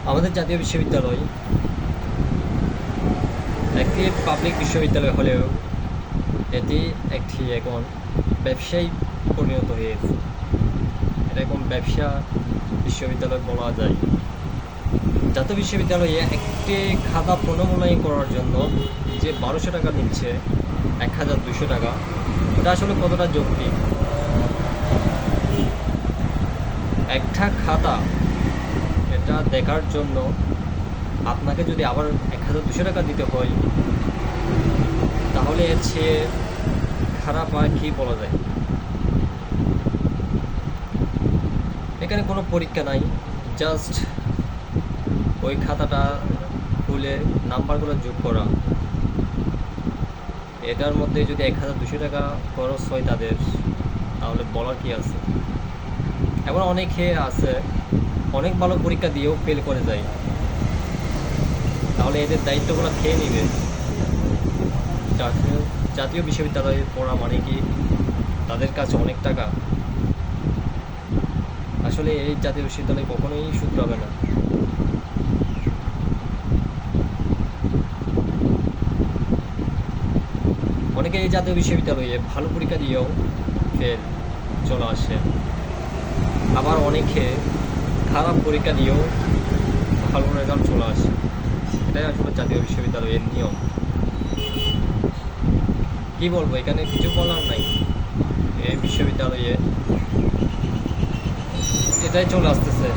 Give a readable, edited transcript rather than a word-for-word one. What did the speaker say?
আমাদের জাতীয় বিশ্ববিদ্যালয় একটি পাবলিক বিশ্ববিদ্যালয় হলেও এটি একটি এখন ব্যবসায়ী পরিণত হয়েছে। এটা এখন ব্যবসা বিশ্ববিদ্যালয় বলা যায়। জাতীয় বিশ্ববিদ্যালয়ে একটি খাতা পুনর্মূল্যায়ন করার জন্য যে 1200 টাকা নিচ্ছে, 1200 টাকা, এটা আসলে কতটা যৌক্তিক? একটা খাতা এটা দেখার জন্য আপনাকে যদি আবার 1200 টাকা দিতে হয়, তাহলে এর চেয়ে খারাপ আর কি বলা যায়? এখানে কোনো পরীক্ষা নাই, জাস্ট ওই খাতাটা খুলে নাম্বারগুলো যোগ করা। এটার মধ্যে যদি 1200 টাকা খরচ হয় তাদের, তাহলে বলার কি আছে? এবার অনেকে আছে অনেক ভালো পরীক্ষা দিয়েও ফেল করে যায়, তাহলে এদের দায়িত্বগুলো খেয়ে নিবে। জাতীয় জাতীয় বিশ্ববিদ্যালয়ে পড়া মানে কি তাদের কাছে অনেক টাকা? আসলে এই জাতীয় বিশ্ববিদ্যালয় কখনোই শুধরাবে না। অনেকে এই জাতীয় বিশ্ববিদ্যালয়ে ভালো পরীক্ষা দিয়েও ফেল চলে আসে, আবার অনেকে খারাপ পরীক্ষা দিয়েও ভালো রেজাল্ট চলে আসে। এটাই আসলে জাতীয় বিশ্ববিদ্যালয়ের নিয়ম। কি বলবো, এখানে কিছু বলার নাই। এই বিশ্ববিদ্যালয়ে এটাই চলে আসতেছে।